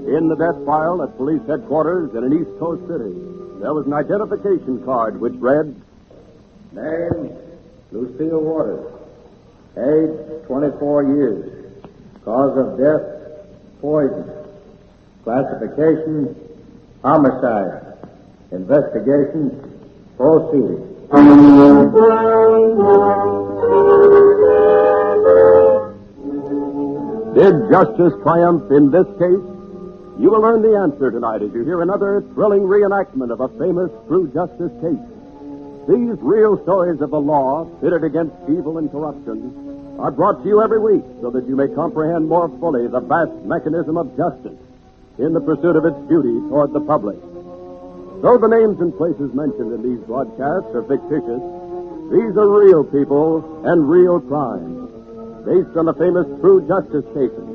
In the death file at police headquarters in an East Coast city, there was an identification card which read, Name, Lucille Waters. Age, 24 years. Cause of death, poison. Classification, homicide. Investigation, proceeding. Did justice triumph in this case? You will learn the answer tonight as you hear another thrilling reenactment of a famous true justice case. These real stories of the law, pitted against evil and corruption, are brought to you every week so that you may comprehend more fully the vast mechanism of justice in the pursuit of its duty toward the public. Though the names and places mentioned in these broadcasts are fictitious, these are real people and real crimes, based on the famous true justice cases,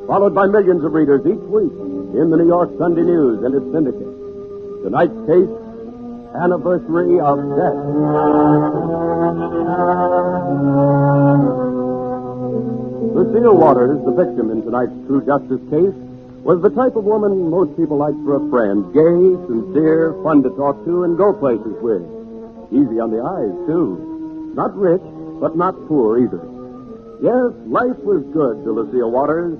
followed by millions of readers each week in the New York Sunday News and its syndicate. Tonight's case, Anniversary of Death. Lucille Waters, the victim in tonight's true justice case, was the type of woman most people like for a friend. Gay, sincere, fun to talk to, and go places with. Easy on the eyes, too. Not rich, but not poor either. Yes, life was good to Lucille Waters,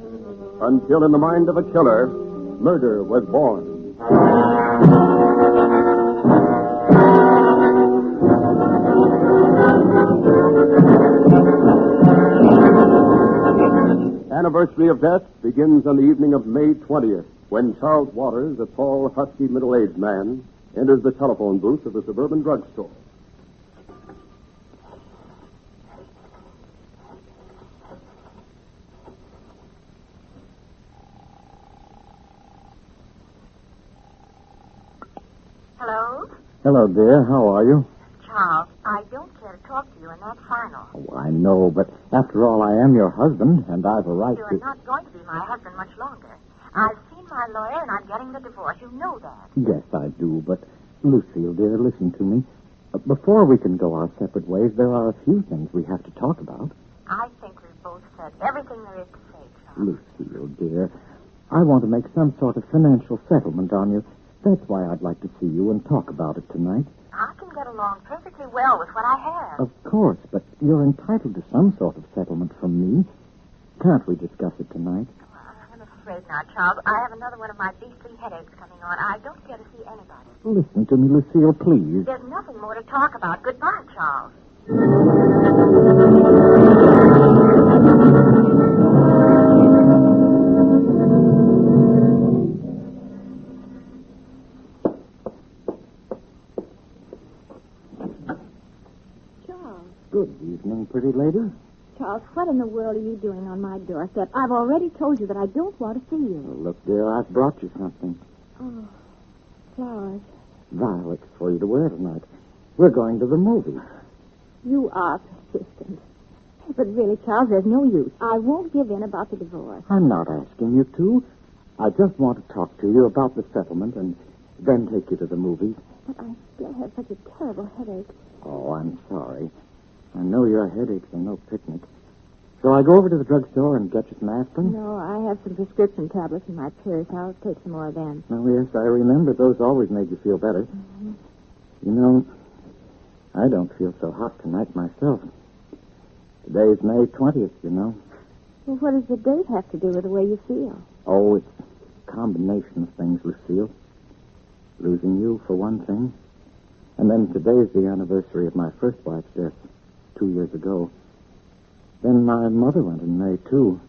until in the mind of a killer, murder was born. Anniversary of Death begins on the evening of May 20th, when Charles Waters, a tall, husky, middle-aged man, enters the telephone booth of a suburban drugstore. Hello? Hello, dear. How are you? Charles, I don't care to talk to you in that final. Oh, I know, but after all, I am your husband, and I've a right You're to... not going to be my husband much longer. I've seen my lawyer, and I'm getting the divorce. You know that. Yes, I do, but Lucille, dear, listen to me. Before we can go our separate ways, there are a few things we have to talk about. I think we've both said everything there is to say, Charles. Lucille, dear, I want to make some sort of financial settlement on you. That's why I'd like to see you and talk about it tonight. I can get along perfectly well with what I have. Of course, but you're entitled to some sort of settlement from me. Can't we discuss it tonight? I'm afraid not, Charles. I have another one of my beastly headaches coming on. I don't get to see anybody. Listen to me, Lucille, please. There's nothing more to talk about. Goodbye, Charles. Good evening, pretty lady. Charles, what in the world are you doing on my doorstep? I've already told you that I don't want to see you. Well, look, dear, I've brought you something. Oh, flowers. Violets for you to wear tonight. We're going to the movies. You are persistent. But really, Charles, there's no use. I won't give in about the divorce. I'm not asking you to. I just want to talk to you about the settlement and then take you to the movies. But I still have such a terrible headache. Oh, I'm sorry. I know your headaches are no picnic. Shall I go over to the drugstore and get you some aspirin? No, I have some prescription tablets in my purse. I'll take some more then. Oh, yes, I remember. Those always made you feel better. Mm-hmm. You know, I don't feel so hot tonight myself. Today's May 20th, you know. Well, what does the date have to do with the way you feel? Oh, it's a combination of things, Lucille. Losing you, for one thing. And then today's the anniversary of my first wife's death, 2 years ago. Then my mother went in May, too.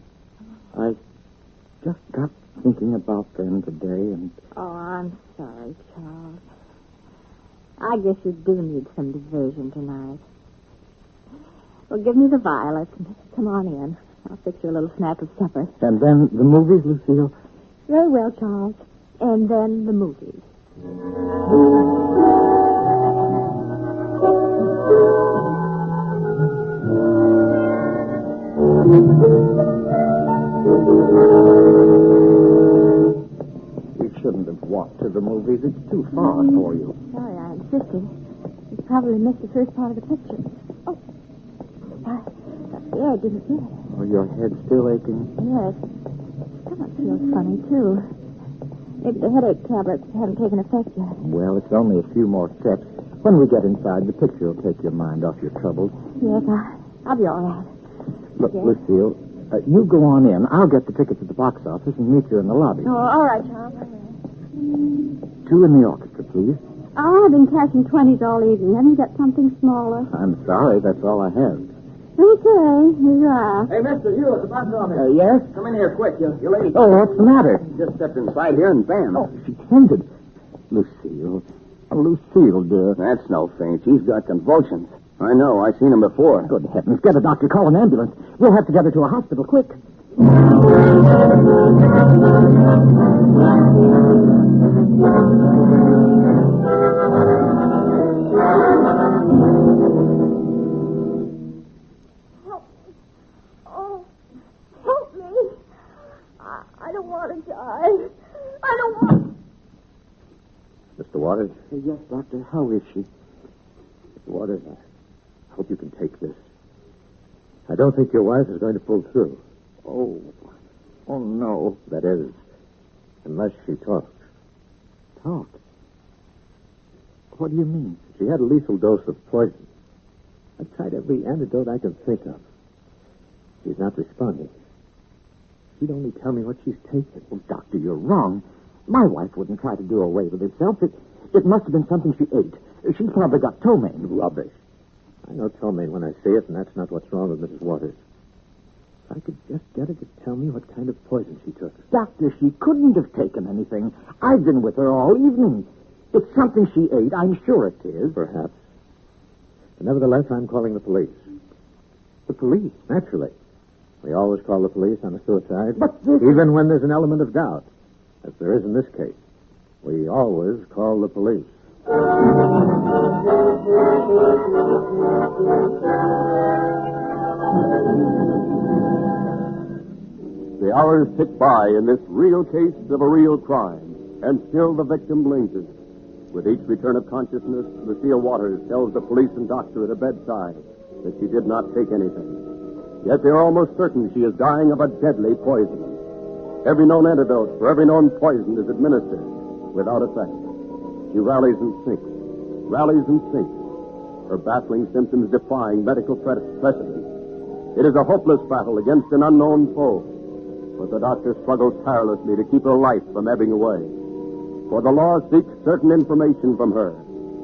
I just got thinking about them today and... Oh, I'm sorry, Charles. I guess you do need some diversion tonight. Well, give me the violets and come on in. I'll fix you a little snack of supper. And then the movies, Lucille? Very well, Charles. And then the movies. We shouldn't have walked to the movies. It's too far. for you. Sorry I insisted. You probably missed the first part of the picture. Oh. I got scared, didn't you? Oh, your head's still aching? Yes. Stomach feels funny, too. Maybe the headache tablets haven't taken effect yet. Well, it's only a few more steps. When we get inside, the picture will take your mind off your troubles. Yes, I'll be all right. Look, Yes. Lucille, you go on in. I'll get the tickets at the box office and meet you in the lobby. Oh, all right, Charles. 2 in the orchestra, please. Oh, I've been cashing 20s all evening. Haven't you got something smaller? I'm sorry, that's all I have. Okay, here you are. Hey, mister, you at the box office. Yes? Come in here quick. Your lady Oh, what's the matter? just stepped inside here and bam. Oh, she fainted. Lucille. Oh, Lucille, dear. That's no faint. She's got convulsions. I know. I've seen them before. Good heavens. Get a doctor. Call an ambulance. We'll have to get her to a hospital quick. Help me. I don't want to die. I don't want... Mr. Waters? Yes, doctor. How is she? Mr. Waters, I hope you can take this. I don't think your wife is going to pull through. Oh no. That is, unless she talks. Talk? What do you mean? She had a lethal dose of poison. I've tried every antidote I can think of. She's not responding. She'd only tell me what she's taken. Oh, Doctor, you're wrong. My wife wouldn't try to do away with herself. It must have been something she ate. She probably got ptomaine. Rubbish. I know ptomaine when I see it, and that's not what's wrong with Mrs. Waters. If I could just get her to tell me what kind of poison she took. Doctor, she couldn't have taken anything. I've been with her all evening. It's something she ate. I'm sure it is. Perhaps. But nevertheless, I'm calling the police. The police? Naturally. We always call the police on a suicide. But this... Even when there's an element of doubt, as there is in this case. We always call the police. The hours tick by in this real case of a real crime, and still the victim lingers. With each return of consciousness, Lucille Waters tells the police and doctor at her bedside that she did not take anything. Yet they're almost certain she is dying of a deadly poison. Every known antidote for every known poison is administered without effect. She rallies and sinks, her baffling symptoms defying medical precedent. It is a hopeless battle against an unknown foe, but the doctor struggles tirelessly to keep her life from ebbing away. For the law seeks certain information from her.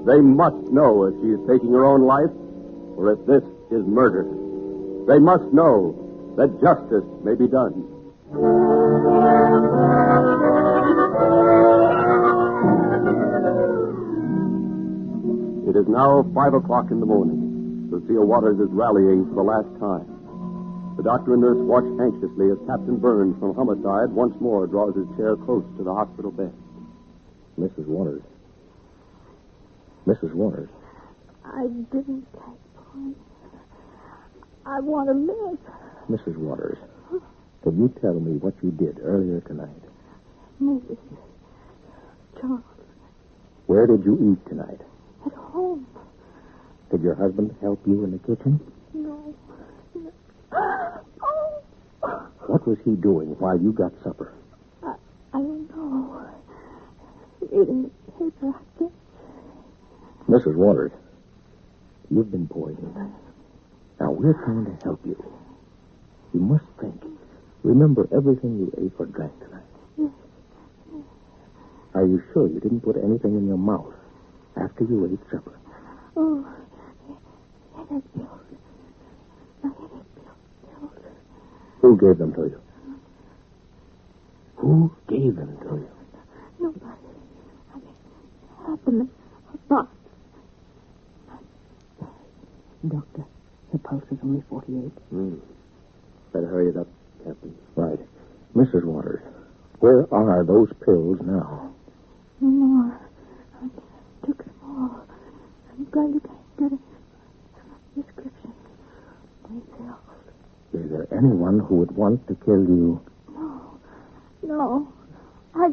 They must know if she is taking her own life or if this is murder. They must know that justice may be done. It is now 5 o'clock in the morning. Lucille Waters is rallying for the last time. The doctor and nurse watch anxiously as Captain Burns from Homicide once more draws his chair close to the hospital bed. Mrs. Waters. Mrs. Waters. I didn't take poison. I want to live. Mrs. Waters, can you tell me what you did earlier tonight? Mrs. Charles. Where did you eat tonight? At home. Did your husband help you in the kitchen? No. Oh. What was he doing while you got supper? I don't know. Reading the paper, I guess. Mrs. Waters, you've been poisoned. Now, we're trying to help you. You must think. Remember everything you ate or drank tonight. Yes. Are you sure you didn't put anything in your mouth after you ate supper? Oh, headache pills. My headache pills. Who gave them to you? Who gave them to you? Nobody. I had them in a box. Doctor, her pulse is only 48. Better hurry it up, Captain. Right. Mrs. Waters, where are those pills now? No more. I took them all. I'm going to get a prescription. Refills. Is there anyone who would want to kill you? No. I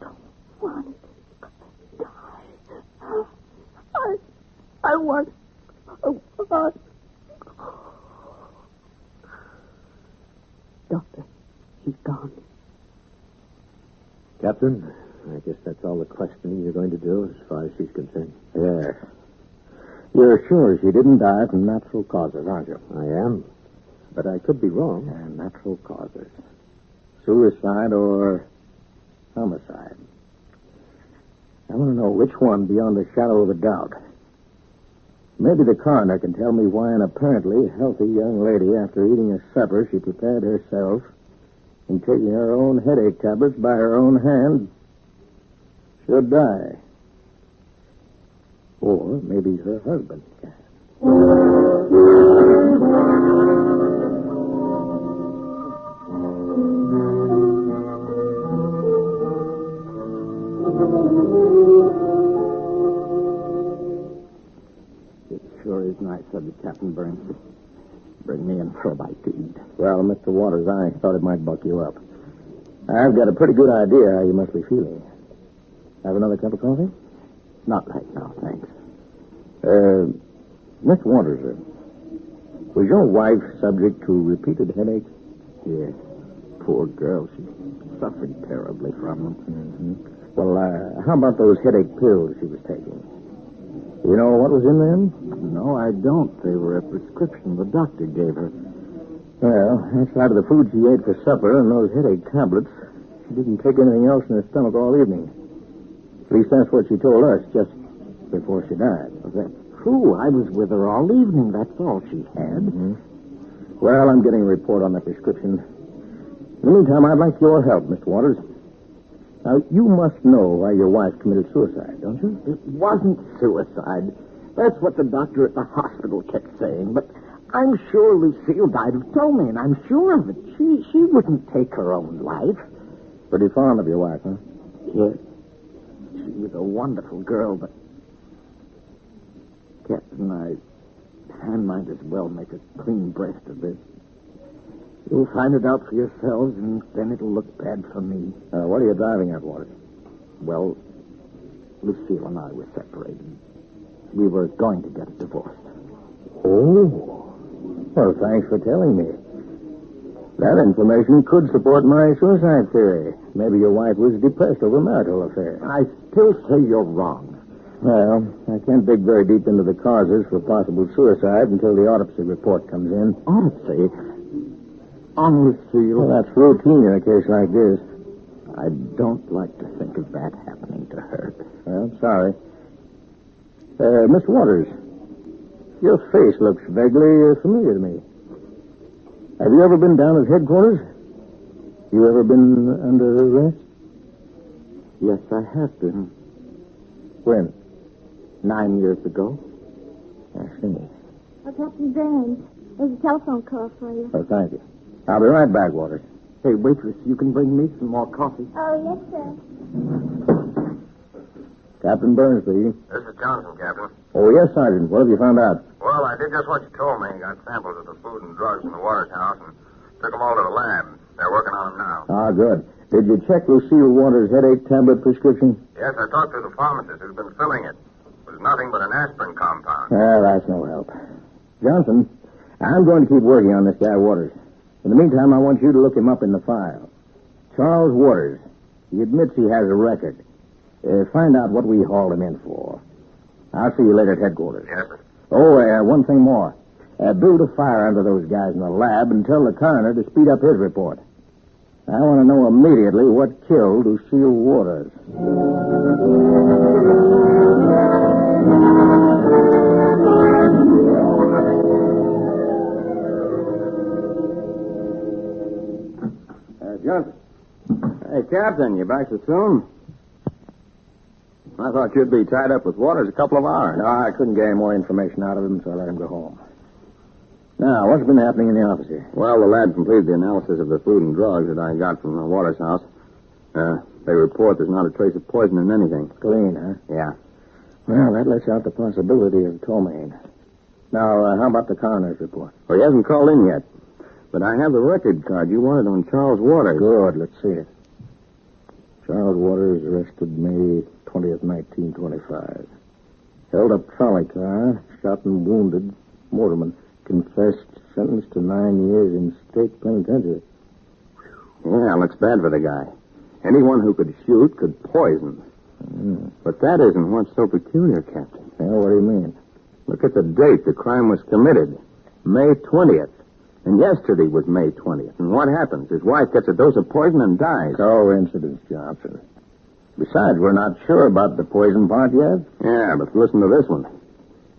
don't want to die. want... Doctor, he's gone. Captain, I guess that's all the questioning you're going to do as far as she's concerned. Yes. You're sure she didn't die from natural causes, aren't you? I am. But I could be wrong. Natural causes. Suicide or homicide. I want to know which one beyond a shadow of a doubt. Maybe the coroner can tell me why an apparently healthy young lady, after eating a supper she prepared herself and taking her own headache tablets by her own hand, should die. Or maybe her husband can. It sure is nice of you, Captain Burns. Bring me in for a bite to eat. Well, Mr. Waters, I thought it might buck you up. I've got a pretty good idea how you must be feeling. Have another cup of coffee? Not right now, thanks. Mr. Waters, was your wife subject to repeated headaches? Yes. Poor girl. She's suffering terribly from them. Mm-hmm. Well, how about those headache pills she was taking? You know what was in them? No, I don't. They were a prescription the doctor gave her. Well, outside of the food she ate for supper and those headache tablets, she didn't take anything else in her stomach all evening. At least that's what she told us just before she died. That's true. I was with her all evening. That's all she had. Mm-hmm. Well, I'm getting a report on the prescription. In the meantime, I'd like your help, Mr. Waters. Now, you must know why your wife committed suicide, don't you? It wasn't suicide. That's what the doctor at the hospital kept saying. But I'm sure Lucille died of ptomaine. I'm sure of it. She wouldn't take her own life. Pretty fond of your wife, huh? Yes. She was a wonderful girl, but... Captain, I might as well make a clean breast of this. You'll find it out for yourselves, and then it'll look bad for me. What are you driving at, Waters? Well, Lucille and I were separated. We were going to get divorced. Oh. Well, thanks for telling me. That information could support my suicide theory. Maybe your wife was depressed over marital affair. I still say you're wrong. Well, I can't dig very deep into the causes for possible suicide until the autopsy report comes in. Autopsy? On Lucille? Well, that's routine in a case like this. I don't like to think of that happening to her. Well, sorry. Mr. Waters, your face looks vaguely familiar to me. Have you ever been down at headquarters? You ever been under arrest? Yes, I have been. When? 9 years ago. I see. Oh, Captain Burns, there's a telephone call for you. Oh, thank you. I'll be right back, Waters. Hey, waitress, you can bring me some more coffee. Oh, yes, sir. Captain Burns, please. This is Johnson, Captain. Oh, yes, Sergeant. What have you found out? Well, I did just what you told me. Got samples of the food and drugs from the Waters house and took them all to the lab. They're working on them now. Ah, good. Did you check Lucille Waters' headache tablet prescription? Yes, I talked to the pharmacist who's been filling it. It was nothing but an aspirin compound. Well, that's no help. Johnson, I'm going to keep working on this guy Waters. In the meantime, I want you to look him up in the file. Charles Waters. He admits he has a record. Find out what we hauled him in for. I'll see you later at headquarters. Yes, sir. Oh, one thing more. Build a fire under those guys in the lab and tell the coroner to speed up his report. I want to know immediately what killed Lucille Waters. Johnson. Hey, Captain, you back so soon? I thought you'd be tied up with Waters a couple of hours. No, I couldn't get any more information out of him, so I let him go home. Now, what's been happening in the office here? Well, the lad completed the analysis of the food and drugs that I got from the Waters house. They report there's not a trace of poison in anything. Clean, huh? Yeah. Well, that lets out the possibility of ptomaine. Now, how about the coroner's report? Well, he hasn't called in yet. But I have the record card you wanted on Charles Waters. Good, let's see it. Charles Waters arrested May 20th, 1925. Held up trolley car, shot and wounded Mortimer. Confessed, sentenced to 9 years in state penitentiary. Yeah, looks bad for the guy. Anyone who could shoot could poison. But that isn't what's so peculiar, Captain. Well, what do you mean? Look at the date the crime was committed. May 20th. And yesterday was May 20th. And what happens? His wife gets a dose of poison and dies. Coincidence, Johnson. Besides, we're not sure about the poison part yet. Yeah, but listen to this one.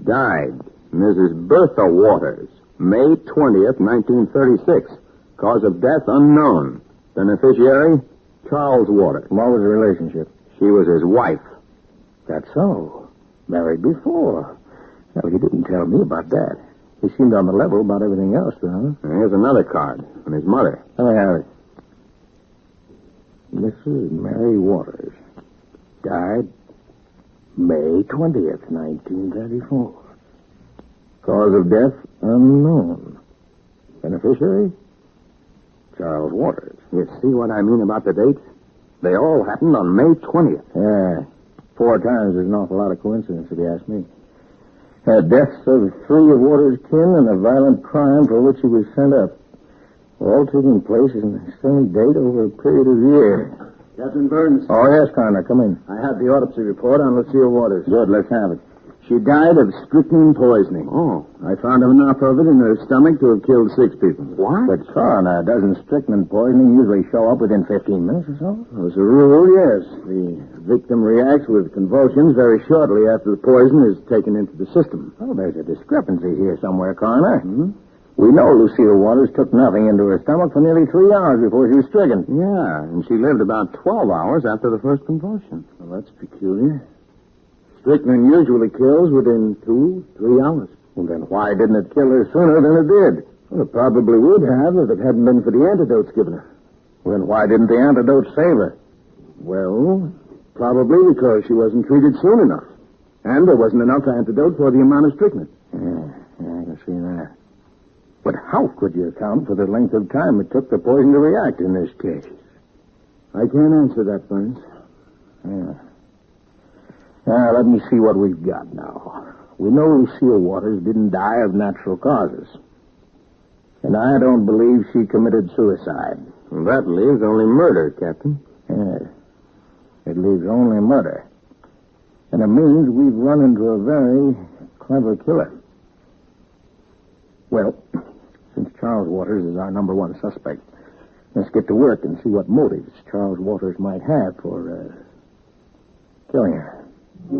Died Mrs. Bertha Waters, May 20th, 1936. Cause of death unknown. Beneficiary, Charles Waters. What was the relationship? She was his wife. That's so. Married before. Well, he didn't tell me about that. He seemed on the level about everything else, though. Here's another card from his mother. Let me have it. Mrs. Mary Waters. Died May 20th, 1934. Cause of death unknown. Beneficiary? Charles Waters. You see what I mean about the dates? They all happened on May 20th. Yeah. 4 times is an awful lot of coincidence, if you ask me. Deaths of 3 of Waters' kin and a violent crime for which he was sent up. All taking place in the same date over a period of years. Captain Burns. Oh, yes, Connor, come in. I have the autopsy report on Lucille Waters. Good, let's have it. She died of strychnine poisoning. Oh. I found enough of it in her stomach to have killed 6 people. What? But, Connor, doesn't strychnine poisoning usually show up within 15 minutes or so? As a rule, yes. The victim reacts with convulsions very shortly after the poison is taken into the system. Oh, there's a discrepancy here somewhere, Connor. We know Lucille Waters took nothing into her stomach for nearly 3 hours before she was stricken. Yeah, and she lived about 12 hours after the first convulsion. Well, that's peculiar. Strychnine usually kills within 2-3 hours. Well, then why didn't it kill her sooner than it did? Well, it probably would have if it hadn't been for the antidotes given her. Well, then why didn't the antidote save her? Well, probably because she wasn't treated soon enough. And there wasn't enough antidote for the amount of strychnine. Yeah, I can see that. But how could you account for the length of time it took the poison to react in this case? I can't answer that, Burns. Yeah. Now, let me see what we've got now. We know Lucille Waters didn't die of natural causes. And I don't believe she committed suicide. Well, that leaves only murder, Captain. Yes. It leaves only murder. And it means we've run into a very clever killer. Well, since Charles Waters is our number 1 suspect, let's get to work and see what motives Charles Waters might have for killing her. The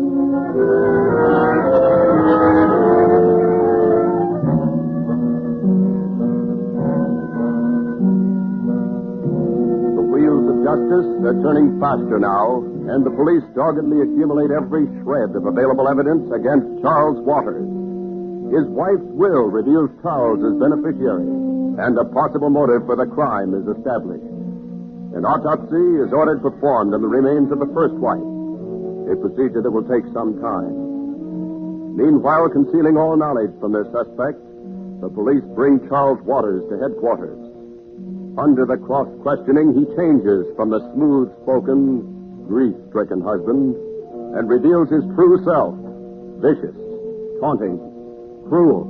wheels of justice are turning faster now, and the police doggedly accumulate every shred of available evidence against Charles Waters. His wife's will reveals Charles as beneficiary, and a possible motive for the crime is established. An autopsy is ordered performed on the remains of the first wife, a procedure that will take some time. Meanwhile, concealing all knowledge from their suspect, the police bring Charles Waters to headquarters. Under the cross-questioning, he changes from the smooth-spoken, grief-stricken husband and reveals his true self, vicious, taunting, cruel.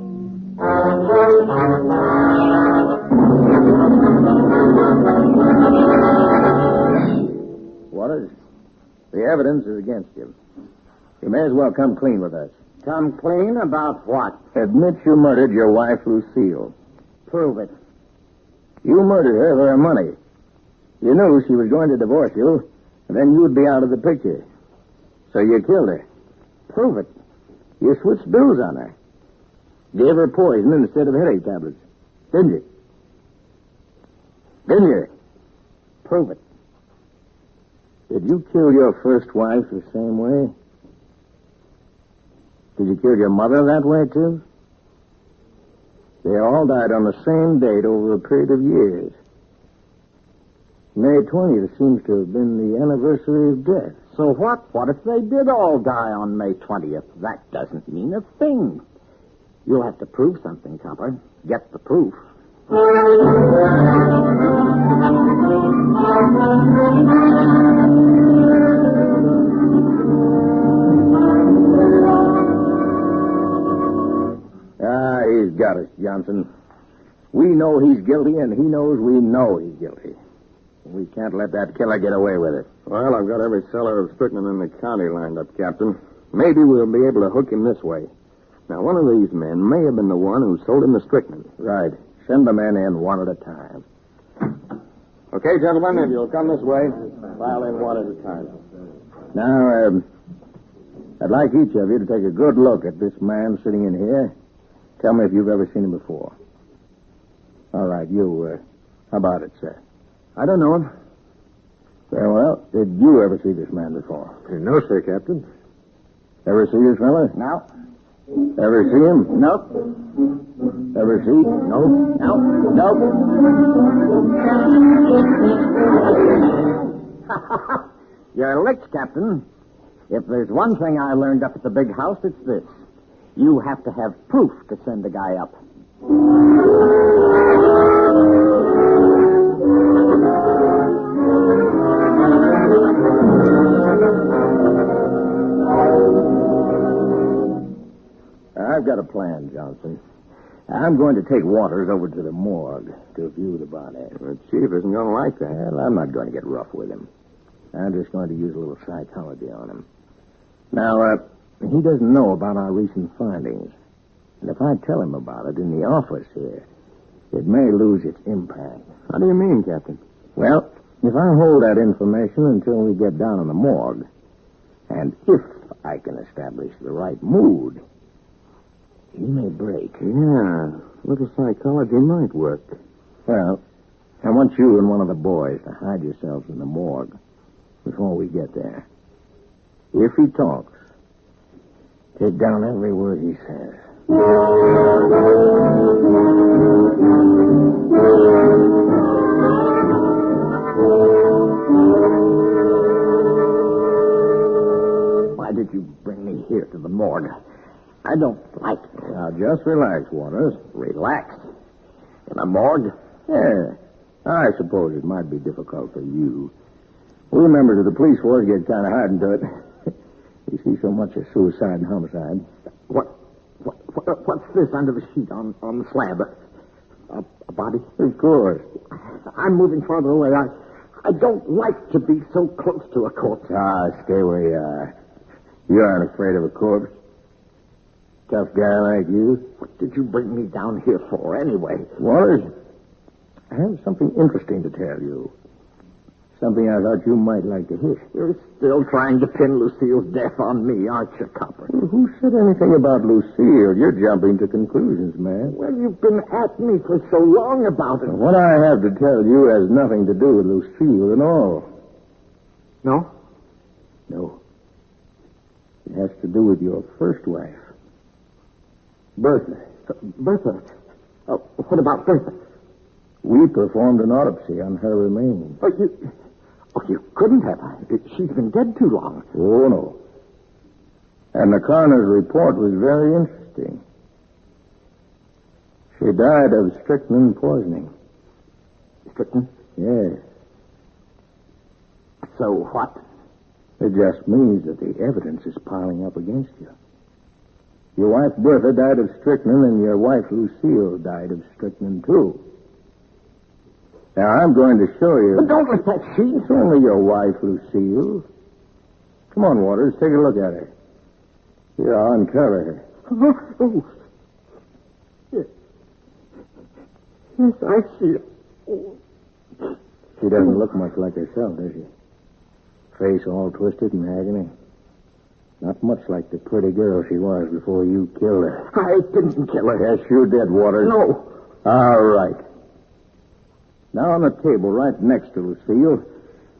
Waters, the evidence is against you. You may as well come clean with us. Come clean about what? Admit you murdered your wife, Lucille. Prove it. You murdered her for her money. You knew she was going to divorce you, and then you'd be out of the picture. So you killed her. Prove it. You switched bills on her. Gave her poison instead of headache tablets. Didn't you? Didn't you? Prove it. Did you kill your first wife the same way? Did you kill your mother that way, too? They all died on the same date over a period of years. May 20th seems to have been the anniversary of death. So what? What if they did all die on May 20th? That doesn't mean a thing. You'll have to prove something, Copper. Get the proof. got us, Johnson. We know he's guilty, and he knows we know he's guilty. We can't let that killer get away with it. Well, I've got every seller of strychnine in the county lined up, Captain. Maybe we'll be able to hook him this way. Now, one of these men may have been the one who sold him the strychnine. Right. Send the men in one at a time. Okay, gentlemen, if you'll come this way, file in one at a time. Now, I'd like each of you to take a good look at this man sitting in here. Tell me if you've ever seen him before. All right, you, how about it, sir? I don't know him. Very well. Did you ever see this man before? No, sir, Captain. Ever see this fella? No. Ever see him? Nope. Ever see? No. Nope. You're licked, Captain. If there's one thing I learned up at the big house, it's this. You have to have proof to send a guy up. I've got a plan, Johnson. I'm going to take Waters over to the morgue to view the body. The chief isn't going to like that. Well, I'm not going to get rough with him. I'm just going to use a little psychology on him. Now, he doesn't know about our recent findings. And if I tell him about it in the office here, it may lose its impact. How do you mean, Captain? Well, if I hold that information until we get down in the morgue, and if I can establish the right mood, he may break. Yeah, little psychology might work. Well, I want you and one of the boys to hide yourselves in the morgue before we get there. If he talks, take down every word he says. Why did you bring me here to the morgue? I don't like it. Now, just relax, Waters. Relax? In a morgue? Yeah. I suppose it might be difficult for you. We members of the police force get kind of hardened to it. We see so much of suicide and homicide. What's this under the sheet on the slab? A body? Of course. I'm moving farther away. I don't like to be so close to a corpse. Stay where you are. You aren't afraid of a corpse. Tough guy like you. What did you bring me down here for, anyway? Waters, I have something interesting to tell you. Something I thought you might like to hear. You're still trying to pin Lucille's death on me, aren't you, Copper? Who said anything about Lucille? You're jumping to conclusions, man. Well, you've been at me for so long about it. What I have to tell you has nothing to do with Lucille at all. No? No. It has to do with your first wife, Bertha. Bertha? What about Bertha? We performed an autopsy on her remains. You couldn't have. She's been dead too long. Oh, no. And the coroner's report was very interesting. She died of strychnine poisoning. Strychnine? Yes. So what? It just means that the evidence is piling up against you. Your wife Bertha died of strychnine, and your wife Lucille died of strychnine, too. Now, I'm going to show you. But don't let that sheet. It's only your wife, Lucille. Come on, Waters, take a look at her. Here, I'll uncover her. Oh. Yes, I see it. She doesn't look much like herself, does she? Face all twisted in agony. Not much like the pretty girl she was before you killed her. I didn't kill her. Yes, you did, Waters. No. All right. Now, on the table right next to Lucille,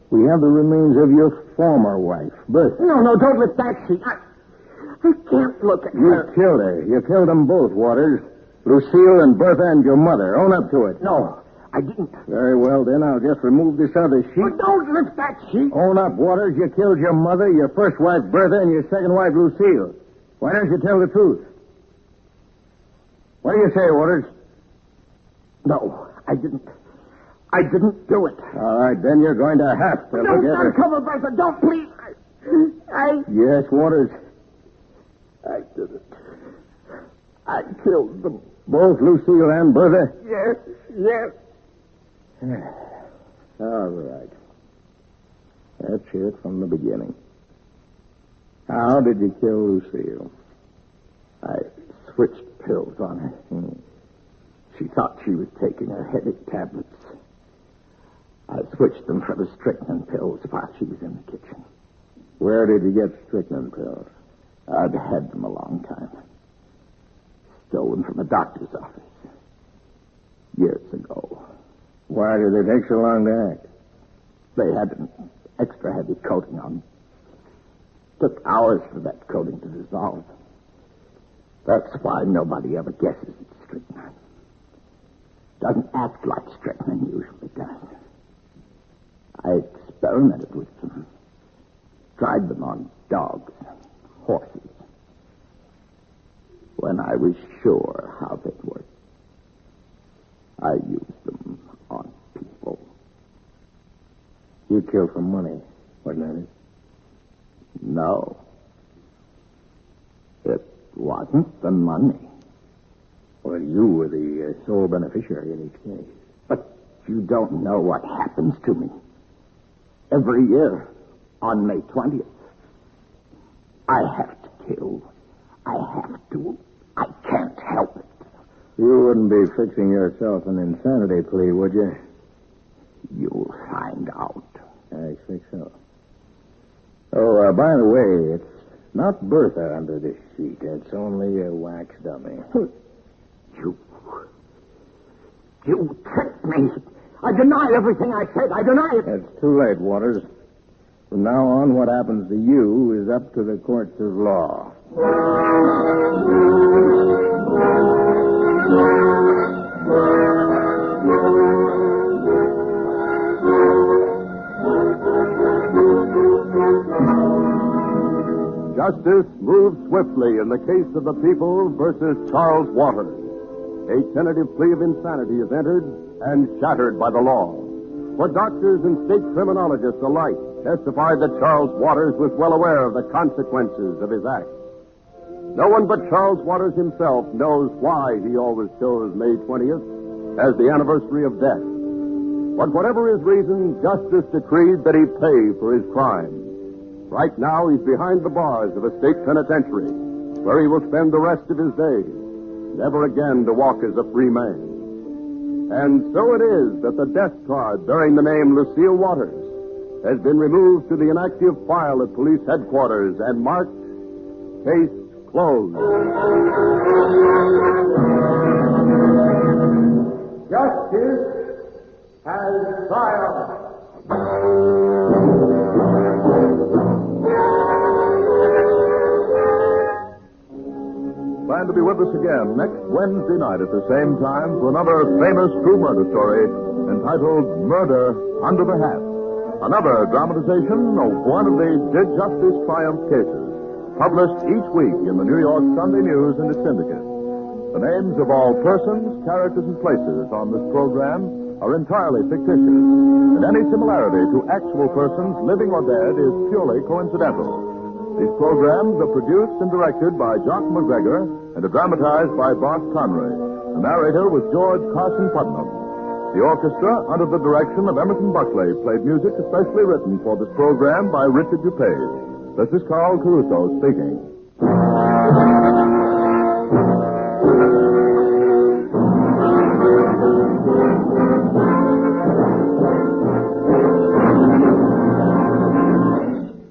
we have the remains of your former wife, Bertha. No, don't let that see. I can't look at You her. killed her. You killed them both, Waters. Lucille and Bertha and your mother. Own up to it. No, I didn't. Very well, then. I'll just remove this other sheet. But don't lift that sheet. Own up, Waters. You killed your mother, your first wife, Bertha, and your second wife, Lucille. Why don't you tell the truth? What do you say, Waters? No, I didn't. I didn't do it. All right, then you're going to have to Don't look at her. uncover, Bertha. Don't, please. I Yes, Waters. did it. I killed them. Both Lucille and Bertha? Yes. All right. Let's hear it from the beginning. How did you kill Lucille? I switched pills on her. She thought she was taking her headache tablets. I switched them for the strychnine pills while she was in the kitchen. Where did you get strychnine pills? I'd had them a long time. Stole them from a doctor's office. Years ago. Why did they take so long to act? They had an extra heavy coating on them. Took hours for that coating to dissolve. That's why nobody ever guesses it's strychnine. Doesn't act like strychnine usually does. I experimented with them. Tried them on dogs, horses. When I was sure how they'd work, I used them on people. You killed for money, wasn't it? No. It wasn't the money. Well, you were the sole beneficiary in each case. But you don't know what happens to me. Every year, on May 20th, I have to kill. I have to. I can't help it. You wouldn't be fixing yourself an insanity plea, would you? You'll find out. I think so. Oh, by the way, it's not Bertha under this sheet. It's only a wax dummy. You tricked me. I deny everything I said. I deny it. It's too late, Waters. From now on, what happens to you is up to the courts of law. Justice moved swiftly in the case of the people versus Charles Waters. A tentative plea of insanity is entered and shattered by the law. For doctors and state criminologists alike testified that Charles Waters was well aware of the consequences of his acts. No one but Charles Waters himself knows why he always chose May 20th as the anniversary of death. But whatever his reason, justice decreed that he pay for his crime. Right now, he's behind the bars of a state penitentiary, where he will spend the rest of his days, never again to walk as a free man. And so it is that the death card bearing the name Lucille Waters has been removed to the inactive file at police headquarters and marked Case Closed. Justice has triumphed. Plan to be with us again next Wednesday night at the same time for another famous true murder story entitled Murder Under the Hat. Another dramatization of one of the Did Justice Triumph cases, published each week in the New York Sunday News and its syndicate. The names of all persons, characters, and places on this program are entirely fictitious, and any similarity to actual persons, living or dead, is purely coincidental. These programs are produced and directed by Jock McGregor and are dramatized by Bart Conray. The narrator was George Carson Putnam. The orchestra, under the direction of Emerson Buckley, played music especially written for this program by Richard DuPage. This is Carl Caruso speaking.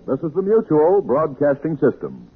This is the Mutual Broadcasting System.